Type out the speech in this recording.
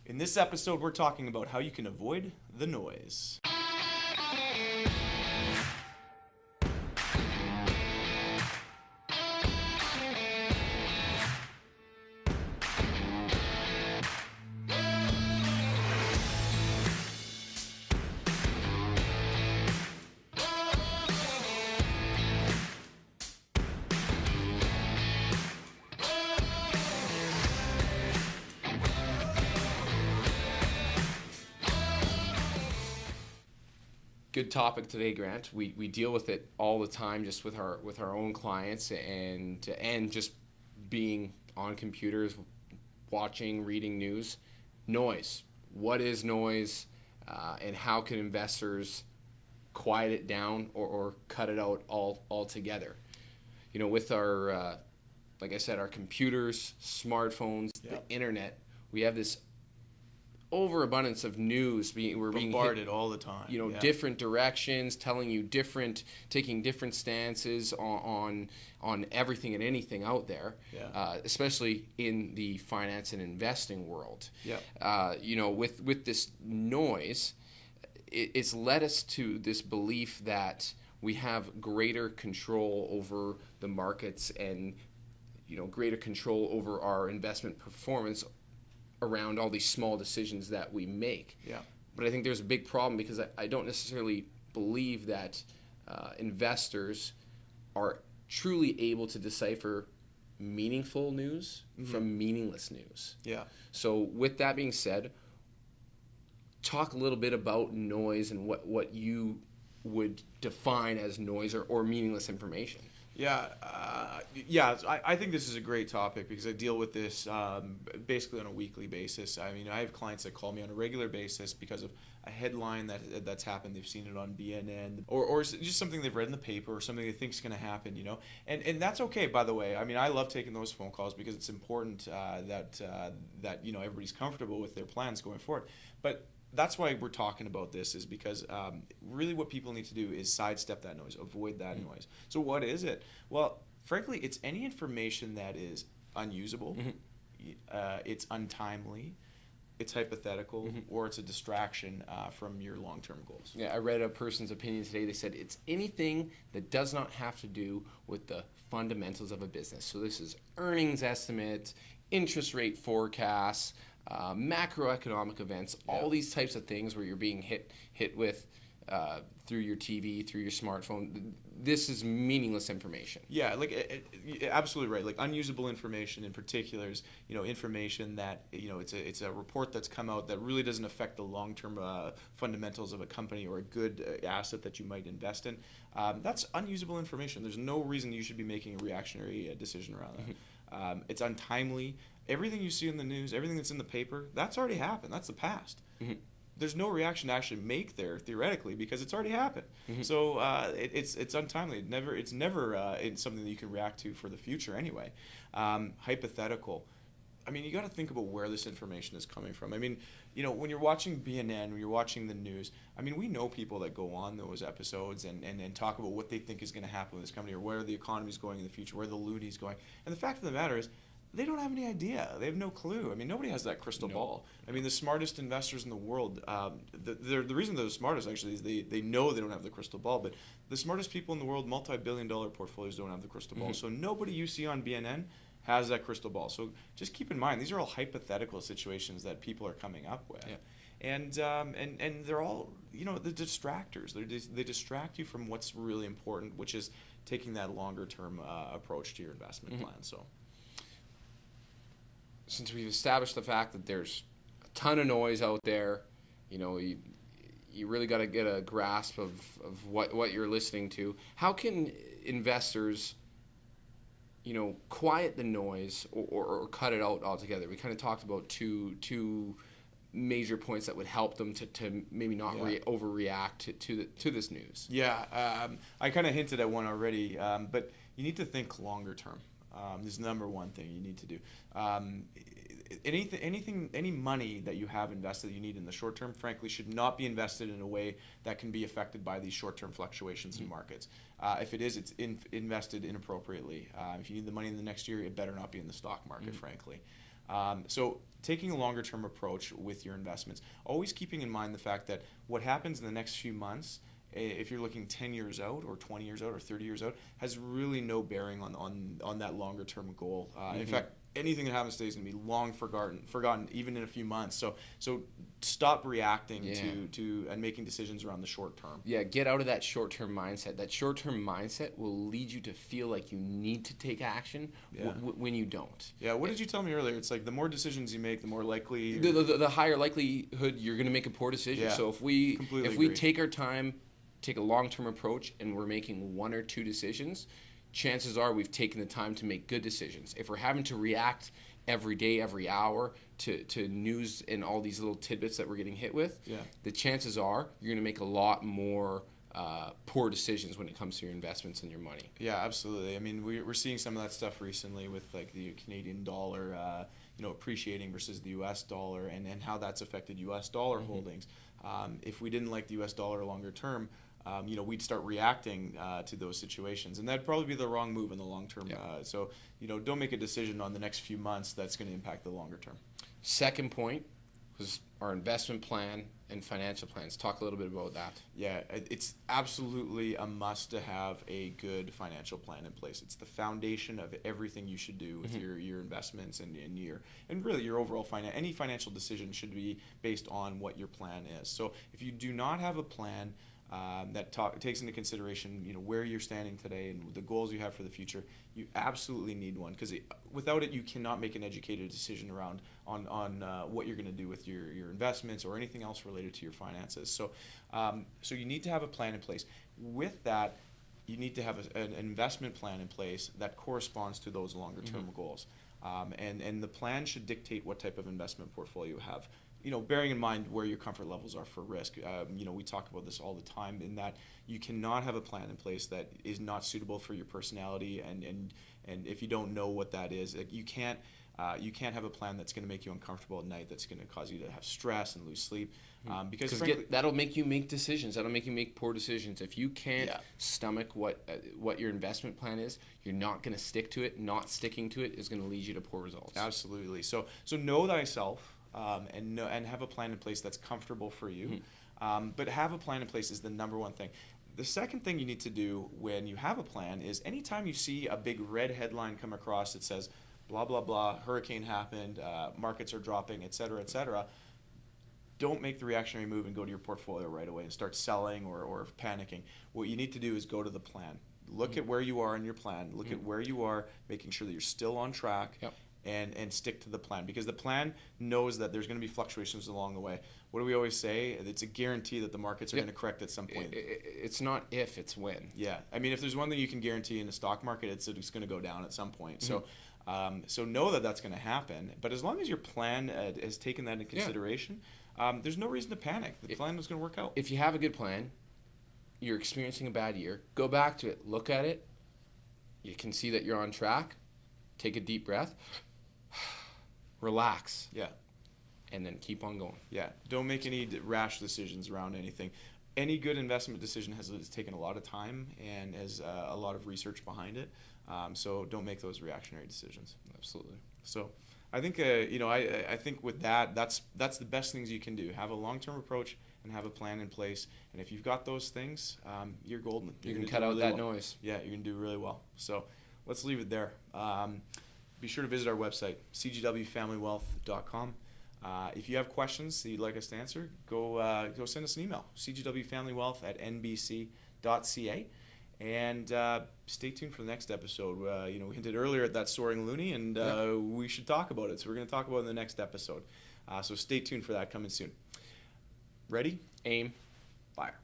In this episode, we're talking about how you can avoid the noise. Good topic today, Grant. We deal with it all the time, just with our own clients and just being on computers, watching, reading news. Noise. What is noise, and how can investors quiet it down or cut it out altogether? You know, with our like I said, our computers, smartphones, the internet, we have this overabundance of news. We're being Bombarded all the time. You know, different directions, taking different stances on everything and anything out there. Especially in the finance and investing world. You know, with this noise, it's led us to this belief that we have greater control over the markets and, you know, greater control over our investment performance around all these small decisions that we make. But I think there's a big problem because I don't necessarily believe that investors are truly able to decipher meaningful news from meaningless news. So with that being said, talk a little bit about noise and what you would define as noise or meaningless information. I think this is a great topic because I deal with this basically on a weekly basis. I mean, I have clients that call me on a regular basis because of a headline that's happened. They've seen it on BNN or just something they've read in the paper or something they think is going to happen, you know. And that's okay, by the way. I mean, I love taking those phone calls because it's important that you know, everybody's comfortable with their plans going forward. But that's why we're talking about this, is because really what people need to do is sidestep that noise, avoid that noise. So what is it? Well, frankly, it's any information that is unusable, it's untimely, it's hypothetical, or it's a distraction from your long-term goals. Yeah, I read a person's opinion today. They said it's anything that does not have to do with the fundamentals of a business. So this is earnings estimates, interest rate forecasts, macroeconomic events, all these types of things where you're being hit with through your TV, through your smartphone. This is meaningless information. Absolutely right. Like unusable information in particular is, you know, information that, you know, it's a report that's come out that really doesn't affect the long-term fundamentals of a company or a good asset that you might invest in. That's unusable information. There's no reason you should be making a reactionary decision around that. It's untimely. Everything you see in the news, everything that's in the paper, that's already happened. That's the past. There's no reaction to actually make there theoretically because it's already happened. So it's untimely. It's never something that you can react to for the future anyway. Hypothetical. I mean, you got to think about where this information is coming from. I mean, you know, when you're watching BNN, when you're watching the news, I mean, we know people that go on those episodes and talk about what they think is going to happen with this company or where the economy is going in the future, where the loony's going. And the fact of the matter is, they don't have any idea. They have no clue. I mean, nobody has that crystal ball. I mean, the smartest investors in the world, the reason they're the smartest actually is they know they don't have the crystal ball, but the smartest people in the world, multi-billion-dollar portfolios, don't have the crystal ball. So nobody you see on BNN has that crystal ball. So just keep in mind, these are all hypothetical situations that people are coming up with. And they're all, you know, the distractors. They distract you from what's really important, which is taking that longer-term approach to your investment plan. So, since we've established the fact that there's a ton of noise out there, you know, you really got to get a grasp of what you're listening to. How can investors, you know, quiet the noise or cut it out altogether? We kind of talked about two major points that would help them to maybe not overreact to this news. I kind of hinted at one already, but you need to think longer term. This is the number one thing you need to do. Any money that you have invested that you need in the short term, frankly, should not be invested in a way that can be affected by these short-term fluctuations in markets. If it is, it's invested inappropriately. If you need the money in the next year, it better not be in the stock market, frankly. So taking a longer term approach with your investments, always keeping in mind the fact that what happens in the next few months, if you're looking 10 years out or 20 years out or 30 years out, has really no bearing on that longer term goal. In fact, anything that happens today is going to be long forgotten even in a few months. So stop reacting to and making decisions around the short term. Yeah, get out of that short term mindset. That short term mindset will lead you to feel like you need to take action when you don't. Yeah, what did you tell me earlier? It's like the more decisions you make, the more likely the higher likelihood you're going to make a poor decision. Yeah, so if we agree. take our time, take a long term approach, and we're making one or two decisions, chances are we've taken the time to make good decisions. If we're having to react every day, every hour to news and all these little tidbits that we're getting hit with, the chances are you're going to make a lot more poor decisions when it comes to your investments and your money. Yeah, absolutely. I mean, we're seeing some of that stuff recently with like the Canadian dollar, appreciating versus the U.S. dollar, and how that's affected U.S. dollar holdings. If we didn't like the U.S. dollar longer term, we'd start reacting to those situations, and that'd probably be the wrong move in the long term. So, don't make a decision on the next few months that's going to impact the longer term. Second point was our investment plan and financial plans. Talk a little bit about that. Yeah, it's absolutely a must to have a good financial plan in place. It's the foundation of everything you should do with your investments and really your overall any financial decision should be based on what your plan is. So if you do not have a plan that takes into consideration, where you're standing today and the goals you have for the future, you absolutely need one, because without it, you cannot make an educated decision around on what you're going to do with your investments or anything else related to your finances. So you need to have a plan in place. With that, you need to have an investment plan in place that corresponds to those longer term goals, and the plan should dictate what type of investment portfolio you have. Bearing in mind where your comfort levels are for risk. We talk about this all the time, in that you cannot have a plan in place that is not suitable for your personality, and if you don't know what that is, you can't have a plan that's going to make you uncomfortable at night, that's going to cause you to have stress and lose sleep, because frankly, that'll make you make decisions. That'll make you make poor decisions. If you can't stomach what your investment plan is, you're not going to stick to it. Not sticking to it is going to lead you to poor results. Absolutely. So know thyself. And have a plan in place that's comfortable for you. But have a plan in place is the number one thing. The second thing you need to do when you have a plan is anytime you see a big red headline come across that says, blah, blah, blah, hurricane happened, markets are dropping, et cetera, don't make the reactionary move and go to your portfolio right away and start selling or panicking. What you need to do is go to the plan. Look at where you are in your plan. Look at where you are, making sure that you're still on track. And stick to the plan, because the plan knows that there's going to be fluctuations along the way. What do we always say? It's a guarantee that the markets are going to correct at some point. It's not if, it's when. Yeah. I mean, if there's one thing you can guarantee in the stock market, it's that it's going to go down at some point. So know that that's going to happen. But as long as your plan has taken that into consideration, there's no reason to panic. The plan is going to work out. If you have a good plan, you're experiencing a bad year, go back to it, look at it. You can see that you're on track. Take a deep breath. Relax. Yeah. And then keep on going. Yeah. Don't make any rash decisions around anything. Any good investment decision has taken a lot of time and has a lot of research behind it. So don't make those reactionary decisions. Absolutely. So I think I think with that's the best things you can do. Have a long-term approach and have a plan in place. And if you've got those things, you're golden. You can cut out that noise. Yeah, you're gonna do really well. So let's leave it there. Be sure to visit our website, cgwfamilywealth.com. If you have questions that you'd like us to answer, go send us an email, cgwfamilywealth@nbc.ca. And stay tuned for the next episode. We hinted earlier at that soaring loonie, and we should talk about it. So we're going to talk about it in the next episode. So stay tuned for that coming soon. Ready? Aim. Fire.